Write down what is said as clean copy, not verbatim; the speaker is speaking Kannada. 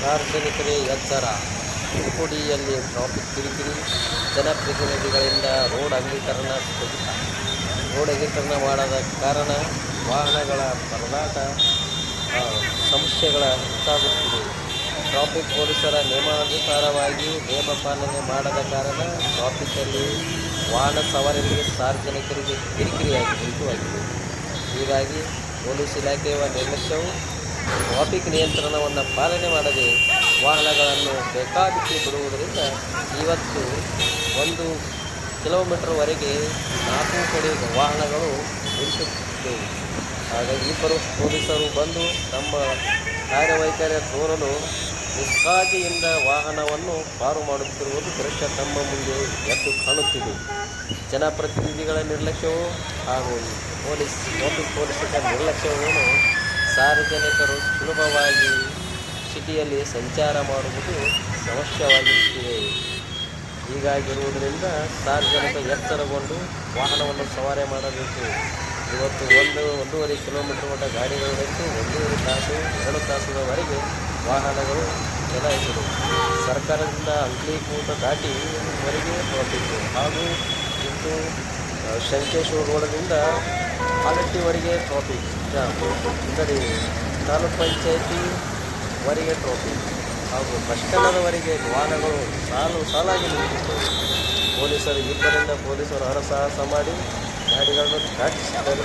ಸಾರ್ವಜನಿಕರೇ ಎಚ್ಚರ. ತೂಕುಡಿಯಲ್ಲಿ ಟ್ರಾಫಿಕ್ ಕಿರಿಕಿರಿ, ಜನಪ್ರತಿನಿಧಿಗಳಿಂದ ರೋಡ್ ಅಗಲೀಕರಣ ಸ್ಥಗಿತ. ರೋಡ್ ಅಗಲೀಕರಣ ಮಾಡದ ಕಾರಣ ವಾಹನಗಳ ಪರದಾಟ ಸಮಸ್ಯೆಗಳ ಹೆಚ್ಚಾಗುತ್ತಿದೆ. ಟ್ರಾಫಿಕ್ ಪೊಲೀಸರ ನಿಯಮಾನುಸಾರವಾಗಿ ನಿಯಮ ಪಾಲನೆ ಮಾಡದ ಕಾರಣ ಟ್ರಾಫಿಕ್ಕಲ್ಲಿ ವಾಹನ ಸವಾರರಿಗೆ ಸಾರ್ವಜನಿಕರಿಗೆ ಉಂಟುವಾಗಿದೆ. ಹೀಗಾಗಿ ಪೊಲೀಸ್ ಇಲಾಖೆಯ ನಿರ್ಲಕ್ಷ್ಯವು ಟ್ರಾಫಿಕ್ ನಿಯಂತ್ರಣವನ್ನು ಪಾಲನೆ ಮಾಡದೆ ವಾಹನಗಳನ್ನು ಬೇಕಾಬಿಟ್ಟಿ ಬಿಡುವುದರಿಂದ ಇವತ್ತು 1 ಕಿಲೋಮೀಟರ್ವರೆಗೆ 4 ಕಡೆ ವಾಹನಗಳು ನಿಂತಿದ್ದವು. ಹಾಗಾಗಿ ಇಬ್ಬರು ಪೊಲೀಸರು ಬಂದು ತಮ್ಮ ಕಾರ್ಯವೈಖರಿ ತೋರಲು ನಿಷ್ಕಾಳಜಿಯಿಂದ ವಾಹನವನ್ನು ಪಾರು ಮಾಡುತ್ತಿರುವುದು ದೃಶ್ಯ ತಮ್ಮ ಮುಂದೆ ಎದ್ದು ಕಾಣುತ್ತಿದೆ. ಜನಪ್ರತಿನಿಧಿಗಳ ನಿರ್ಲಕ್ಷ್ಯವು ಹಾಗೂ ಟ್ರಾಫಿಕ್ ಪೊಲೀಸರ ನಿರ್ಲಕ್ಷ್ಯವನ್ನು ಸಾರ್ವಜನಿಕರು ಸುಲಭವಾಗಿ ಸಿಟಿಯಲ್ಲಿ ಸಂಚಾರ ಮಾಡುವುದು ಸಮಸ್ಯೆವಾಗಿರುತ್ತಿದೆ. ಹೀಗಾಗಿರುವುದರಿಂದ ಸಾರ್ವಜನಿಕ ಎಚ್ಚರಗೊಂಡು ವಾಹನವನ್ನು ಸವಾರಿ ಮಾಡಬೇಕು. ಇವತ್ತು 1-1.5 ಕಿಲೋಮೀಟರ್ ಮಟ್ಟ ಗಾಡಿಗಳು ನಿಂತು 1.5 ತಾಸು 2 ತಾಸುಗಳವರೆಗೆ ವಾಹನಗಳು ಚಲಾಯಿಸಿದವು. ಸರ್ಕಾರದಿಂದ ಅಂಕ್ಲಿಕೂಟ ದಾಟಿ ವರೆಗೆ ಟ್ರಾಫಿಕ್ ಹಾಗೂ ಇತ್ತು ಶಂಕೇಶ್ವರ ರೋಡದಿಂದ ಆಲಟ್ಟಿವರೆಗೆ ಟ್ರಾಫಿಕ್ ಜಾಮ್. ಅಂದರೆ ತಾಲೂಕು ಪಂಚಾಯಿತಿವರೆಗೆ ಟ್ರಾಫಿಕ್ ಹಾಗೂ ಬಸ್ ಸ್ಟ್ಯಾಂಡದವರೆಗೆ ವಾಹನಗಳು ಸಾಲಾಗಿ ನಿಂತಿದ್ದವು. ಪೊಲೀಸರು ಇಬ್ಬರಿಂದ ಪೊಲೀಸರು ಹರಸಾಹಸ ಮಾಡಿ ಗಾಡಿಗಳನ್ನು ದಾಟಿಸಿದರು.